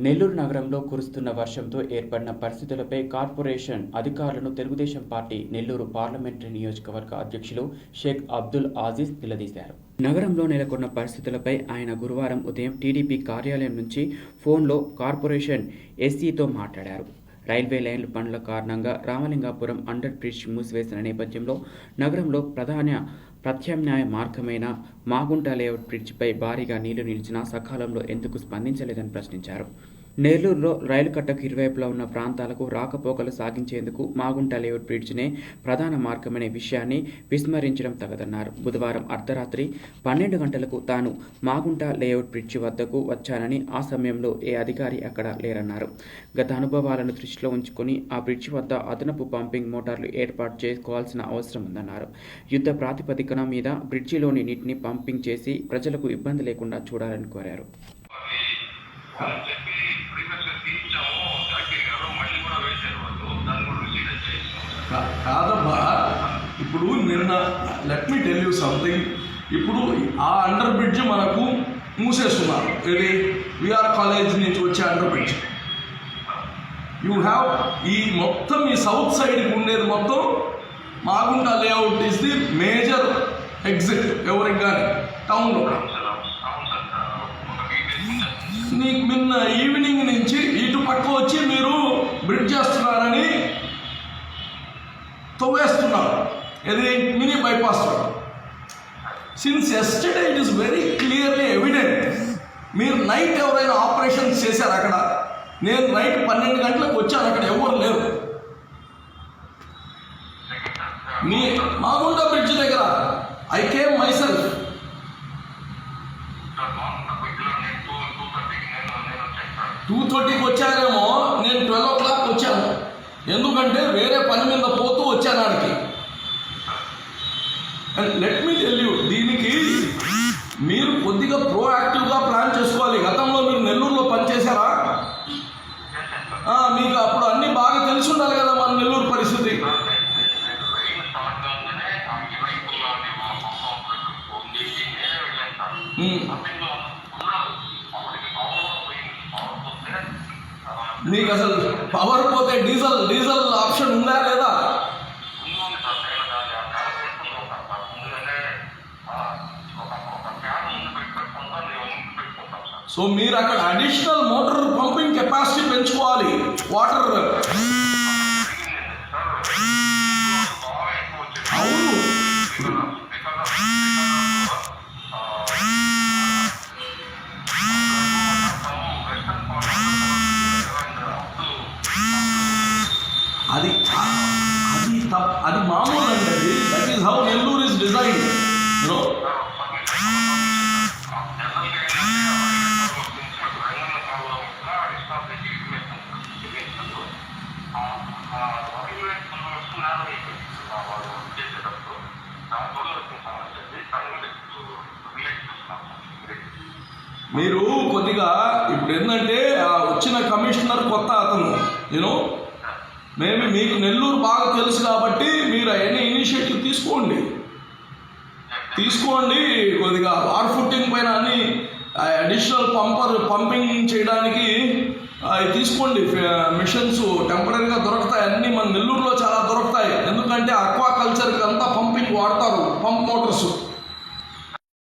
నెల్లూరు నగరంలో కురుస్తున్న వర్షంతో ఏర్పడిన పరిస్థితులపై కార్పొరేషన్ అధికారులను తెలుగుదేశం పార్టీ నెల్లూరు పార్లమెంటరీ నియోజకవర్గ అధ్యక్షులు షేక్ అబ్దుల్ ఆజీజ్ నిలదీశారు. నగరంలో నెలకొన్న పరిస్థితులపై ఆయన గురువారం ఉదయం టీడీపీ కార్యాలయం నుంచి ఫోన్లో కార్పొరేషన్ ఎస్సీతో మాట్లాడారు. రైల్వే లైన్ల పనుల కారణంగా రామలింగాపురం అండర్ బ్రిడ్జ్ మూసివేసిన నేపథ్యంలో నగరంలో ప్రత్యామ్నాయ మార్గమైన మాగుంట లేఅవుట్ బ్రిడ్జిపై భారీగా నీళ్లు నిలిచినా సకాలంలో ఎందుకు స్పందించలేదని ప్రశ్నించారు. నెల్లూరులో రైలు కట్టకు ఇరువైపులా ఉన్న ప్రాంతాలకు రాకపోకలు సాగించేందుకు మాగుంట లేఅవుట్ బ్రిడ్జినే ప్రధాన మార్గమనే విషయాన్ని విస్మరించడం తగదన్నారు. బుధవారం అర్ధరాత్రి 12 గంటలకు తాను మాగుంట లేఅవుట్ బ్రిడ్జి వద్దకు వచ్చానని, ఆ సమయంలో ఏ అధికారి అక్కడ లేరన్నారు. గత అనుభవాలను దృష్టిలో ఉంచుకొని ఆ బ్రిడ్జి వద్ద అదనపు పంపింగ్ మోటార్లు ఏర్పాటు చేసుకోవాల్సిన అవసరం ఉందన్నారు. యుద్ధ ప్రాతిపదికన మీద బ్రిడ్జిలోని నీటిని పంపింగ్ చేసి ప్రజలకు ఇబ్బంది లేకుండా చూడాలని కోరారు. కాదబ్బా, ఇప్పుడు నిన్న let me tell you something. ఇప్పుడు ఆ అండర్ బ్రిడ్జ్ మనకు మూసేస్తున్నారు. ఇది విఆర్ కాలేజ్ నుంచి వచ్చే అండర్ బ్రిడ్జ్. యూ హ్యావ్ ఈ మొత్తం ఈ సౌత్ సైడ్కి ఉండేది మొత్తం Magunta layout is the major exit ఎవరికి కానీ టౌన్లో. నీకు నిన్న ఈవినింగ్ నుంచి ఇటు పక్క వచ్చి మీరు బ్రిడ్జ్ చేస్తున్నారని తవ్వేస్తున్నారు. ఇది mini bypass road. Since yesterday it is very clearly evident. మీరు నైట్ ఎవరైనా ఆపరేషన్స్ చేశారు అక్కడ? నేను నైట్ 12 గంటలకు వచ్చాను, అక్కడ ఎవరు లేరు. మీ మాగుంట బ్రిడ్జ్ దగ్గర ఐ కేమ్ మైసెల్ఫ్. 2:30కి వచ్చారేమో, నేను 12 o'clock వచ్చాను. ఎందుకంటే వేరే పని మీద పోతూ వచ్చాను ఆడికి. And let me tell you, దీనికి మీరు కొద్దిగా ప్రోయాక్టివ్గా ప్లాన్ చేసుకోవాలి. గతంలో మీరు నెల్లూరులో పనిచేశారా? మీకు అప్పుడు అన్నీ బాగా తెలిసి ఉండాలి కదా మన నెల్లూరు పరిస్థితి. మీకు అసలు పవర్ పోతే డీజిల్ ఆప్షన్ ఉందా లేదా? సో మీరు అక్కడ అడిషనల్ మోటార్ పంపింగ్ కెపాసిటీ పెంచుకోవాలి. వాటర్ అవును, అది మామూలు అండి. That is how Nellore is design. You know, మీరు కొద్దిగా ఇప్పుడు ఏంటంటే వచ్చిన కమిషనర్ కొత్త అతను, యూనో, మేబీ మీకు నెల్లూరు బాగా తెలుసు కాబట్టి మీరు ఎనీ ఇనిషియేటివ్ తీసుకోండి. కొద్దిగా వాటర్ ఫుట్టింగ్ పైన అన్ని అడిషనల్ పంపింగ్ చేయడానికి తీసుకోండి. మిషన్స్ టెంపరీగా దొరుకుతాయి, అన్నీ మన నెల్లూరులో చాలా దొరుకుతాయి. ఎందుకంటే అక్వా కల్చర్కి అంతా పంపింగ్ వాడతారు, పంప్ మోటార్స్.